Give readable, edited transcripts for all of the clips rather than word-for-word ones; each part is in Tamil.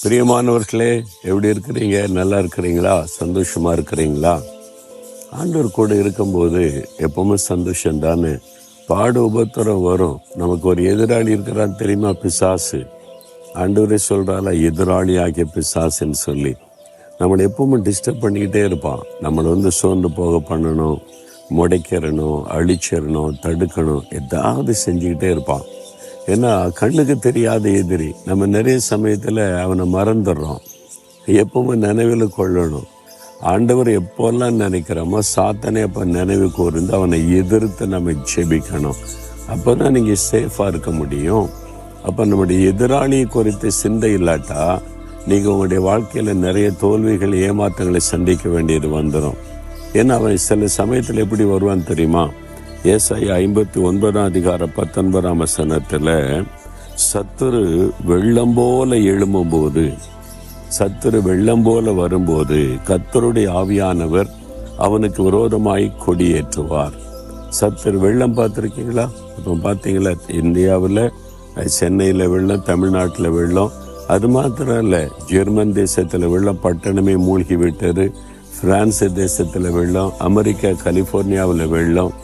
பிரியமானவர்களே, எப்படி இருக்கிறீங்க? நல்லா இருக்கிறீங்களா? சந்தோஷமா இருக்கிறீங்களா? ஆண்டவர் கூட இருக்கும்போது எப்பவுமே சந்தோஷம் தானே. பாடு உபத்திரம் வரும். நமக்கு ஒரு எதிராளி இருக்கிறான்னு தெரியுமா? பிசாசு. ஆண்டவரே சொல்றால, எதிராளி ஆகிய பிசாசுன்னு சொல்லி நம்மளை எப்பவுமே டிஸ்டர்ப் பண்ணிக்கிட்டே இருப்பான். நம்மளை சோர்ந்து போக பண்ணணும், முடைக்கிறணும், அழிச்சிடணும், தடுக்கணும், ஏதாவது செஞ்சுக்கிட்டே இருப்பான். ஏன்னா கண்ணுக்கு தெரியாத எதிரி. நம்ம நிறைய சமயத்தில் அவனை மறந்துடுறோம். எப்பவுமே நினைவில் கொள்ளணும். ஆண்டவர் எப்போல்லாம் நினைக்கிறோமோ சாத்தானே அப்போ நினைவு கூர்ந்து அவனை எதிர்த்து நம்ம ஜெபிக்கணும். அப்போ தான் நீங்கள் சேஃபாக இருக்க முடியும். அப்போ நம்முடைய எதிராளியை குறித்து சிந்தை இல்லாட்டா நீங்கள் உங்களுடைய வாழ்க்கையில் நிறைய தோல்விகள், ஏமாற்றங்களை சந்திக்க வேண்டியது வந்துடும். ஏன்னா அவன் சில சமயத்தில் எப்படி வருவான்னு தெரியுமா? ஏசாயா 59:19 சத்துரு வெள்ளம் போல எழும்பும்போது, சத்துரு வெள்ளம் போல வரும்போது கர்த்தருடைய ஆவியானவர் அவனுக்கு விரோதமாய் கொடியேற்றுவார். சத்துரு வெள்ளம் பார்த்துருக்கீங்களா? இப்போ பார்த்தீங்களா, இந்தியாவில் சென்னையில் வெள்ளம், தமிழ்நாட்டில் வெள்ளம். அது மாத்திரம் இல்லை, ஜெர்மன் தேசத்தில் வெள்ளம், பட்டணமே மூழ்கி விட்டது. பிரான்ஸ் தேசத்தில் வெள்ளம், அமெரிக்கா கலிபோர்னியாவில் வெள்ளம்,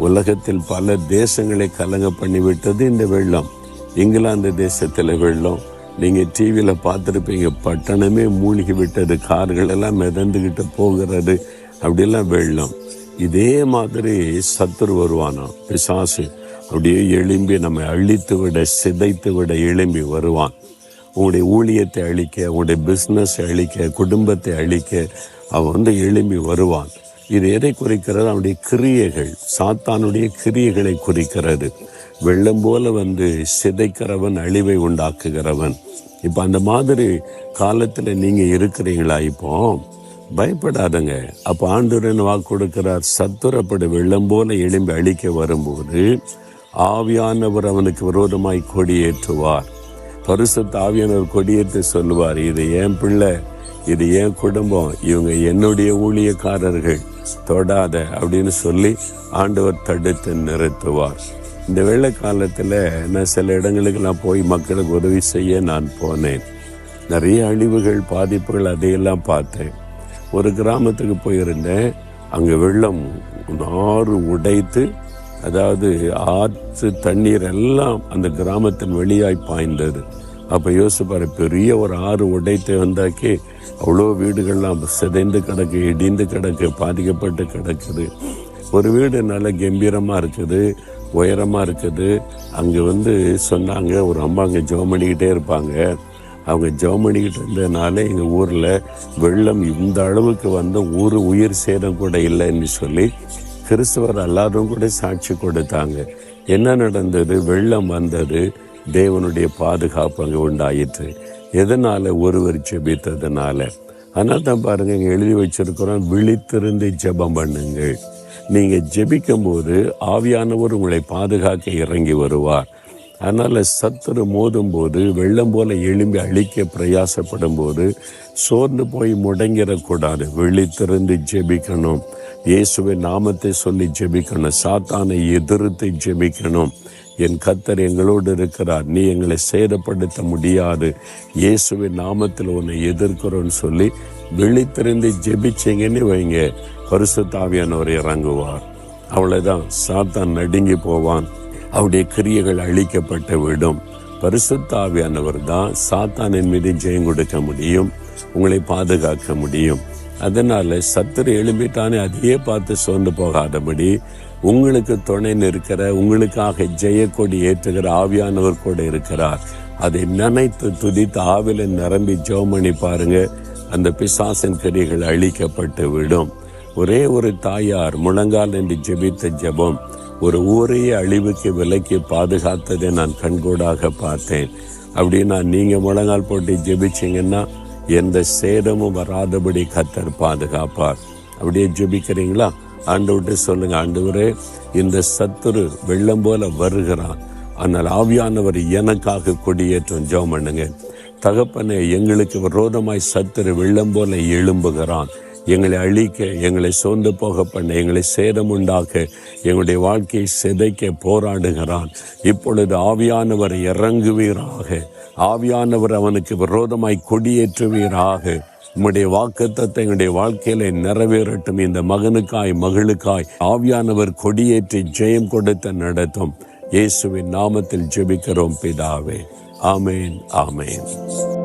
உலகத்தில் பல தேசங்களை கலங்க பண்ணிவிட்டது இந்த வெள்ளம். இங்கிலாந்து தேசத்தில் வெள்ளம். நீங்கள் டிவியில் பார்த்துருப்பீங்க, பட்டணமே மூழ்கி விட்டது, கார்கள் எல்லாம் மிதந்துக்கிட்டு போகிறது, அப்படிலாம் வெள்ளம். இதே மாதிரி சத்துரு வருவானா, பிசாசு அப்படியே எழும்பி நம்மை அழித்து விட, சிதைத்து விட எழும்பி வருவான். உங்களுடைய ஊழியத்தை அழிக்க, உங்களுடைய பிஸ்னஸை அழிக்க, குடும்பத்தை அழிக்க அவன் எழும்பி வருவான். இது எதை குறிக்கிறது? அவனுடைய கிரியைகள், சாத்தானுடைய கிரியைகளை குறிக்கிறது. வெள்ளம் போல சிதைக்கிறவன், அழிவை உண்டாக்குகிறவன். இப்போ அந்த மாதிரி காலத்தில் நீங்கள் இருக்கிறீங்களா? இப்போ பயப்படாதங்க. அப்போ ஆண்டவரின் வாக்கு கொடுக்கிறார், சத்துரப்படு வெள்ளம் போல எழும்பி அழிக்க வரும்போது ஆவியானவர் அவனுக்கு விரோதமாய் கொடியேற்றுவார். பரிசுத்த ஆவியானவர் கொடியேற்று சொல்லுவார், இது என் பிள்ளை, இது என் குடும்பம், இவங்க என்னுடைய ஊழியக்காரர்கள், தொடாத அப்படின்னு சொல்லி ஆண்டவர் தடுத்து நிறுத்துவார். இந்த வெள்ள காலத்தில் நான் சில இடங்களுக்கெல்லாம் போய் மக்களுக்கு உதவி செய்ய நான் போனேன். நிறைய அழிவுகள், பாதிப்புகள், அதையெல்லாம் பார்த்தேன். ஒரு கிராமத்துக்கு போயிருந்தேன். அங்கே வெள்ளம் ஆறு உடைத்து, அதாவது ஆற்று தண்ணீர் எல்லாம் அந்த கிராமத்தின் வெளியாய் பாய்ந்தது. அப்போ யோசிப்பாரு, பெரிய ஒரு ஆறு உடைத்து வந்தாக்கி அவ்வளோ வீடுகள்லாம் சிதைந்து கிடக்கு, இடிந்து கிடக்கு, பாதிக்கப்பட்டு கிடக்குது. ஒரு வீடு நல்ல கம்பீரமாக இருக்குது, உயரமாக இருக்குது. அங்கே சொன்னாங்க, ஒரு அம்மா அங்கே ஜெபம் பண்ணிக்கிட்டே இருப்பாங்க. அவங்க ஜெபம் பண்ணிக்கிட்டு இருந்ததுனால எங்கள் ஊரில் வெள்ளம் இந்த அளவுக்கு ஊர் உயிர் சேதம் கூட இல்லைன்னு சொல்லி கிறிஸ்தவர் எல்லாரும் கூட சாட்சி கொடுத்தாங்க. என்ன நடந்தது? வெள்ளம் வந்தது, தேவனுடைய பாதுகாப்பு அங்கே உண்டாயிற்று. எதனால? ஒருவர் ஜெபித்ததுனால. அதனால தான் பாருங்க, இங்கே எழுதி வச்சிருக்கிறோம், விழித்திருந்து ஜெபம் பண்ணுங்கள். நீங்கள் ஜெபிக்கும் போது ஆவியானவர் உங்களை பாதுகாக்க இறங்கி வருவார். அதனால சத்துரு மோதும் போது, வெள்ளம் போல எழும்பி அழிக்க பிரயாசப்படும் போது சோர்ந்து போய் முடங்கிடக்கூடாது. விழித்திருந்து ஜெபிக்கணும். இயேசுவின் நாமத்தை சொல்லி ஜெபிக்கணும். சாத்தானை எதிர்த்து ஜெபிக்கணும். என் கர்த்தர் எங்களோடு இருக்கிறார், நீ எங்களை சேதப்படுத்த முடியாது, இயேசுவின் நாமத்தில் உன்னை எதிர்க்கிறோன்னு சொல்லி விழித்திருந்து ஜெபிச்சிங்கன்னு வைங்க, பரிசுத்த ஆவியானவர் இறங்குவார். அவ்வளவுதான், சாத்தான் நடுங்கி போவான், அவருடைய கிரியைகள் அழிக்கப்பட்டு விடும். பரிசுத்த ஆவியானவர் தான் சாத்தானின் மீது ஜெயம் கொடுக்க முடியும், உங்களை பாதுகாக்க முடியும். அதனால சத்துரு எழும்பிட்டானே அதையே பார்த்து சோர்ந்து போகாதபடி உங்களுக்கு துணை நிற்கிற, உங்களுக்காக ஜெயக்கொடி ஏற்றுகிற ஆவியானவர் கூட இருக்கிறார். அதை நினைத்து துதித்து ஆவில நிரம்பி ஜெபம் பண்ணி பாருங்க, அந்த பிசாசின் கிரியைகள் அழிக்கப்பட்டு விடும். ஒரே ஒரு தாயார் முழங்கால் என்று ஜெபித்த ஜெபம் ஒரு ஊரையே அழிவுக்கு விலக்கி பாதுகாத்ததை நான் கண்கூடாக பார்த்தேன். அப்படின்னா நீங்க முழங்கால் போட்டு ஜெபிச்சிங்கன்னா எந்த சேதமும் வராதபடி கர்த்தர் பாதுகாப்பார். அப்படியே ஜெபிக்கிறீங்களா? ஆண்டவர்கிட்ட சொல்லுங்க, ஆண்டவரே, இந்த சத்துரு வெள்ளம் போல வருகிறான், ஆனால் ஆவியானவர் எனக்காக கொடியேற்றம். ஜெபம் பண்ணுங்க. தகப்பனே, எங்களுக்கு விரோதமாய் சத்துரு வெள்ளம் போல எழும்புகிறான், எங்களை அழிக்க, எங்களை சோர்ந்து போக பண்ண, எங்களை சேதம் உண்டாக்க, எங்களுடைய வாழ்க்கையை சிதைக்க போராடுகிறான். இப்பொழுது ஆவியானவர் இறங்குவீராக. ஆவியானவர் அவனுக்கு விரோதமாய் கொடியேற்றுவீராக. உம்முடைய வாக்குத்தத்தம் எங்களுடைய வாழ்க்கையில நிறைவேறட்டும். இந்த மகனுக்காய் மகளுக்காய் ஆவியானவர் கொடியேற்றி ஜெயம் கொடுத்த நடத்தும். இயேசுவின் நாமத்தில் ஜெபிக்கிறோம் பிதாவே. ஆமேன், ஆமேன்.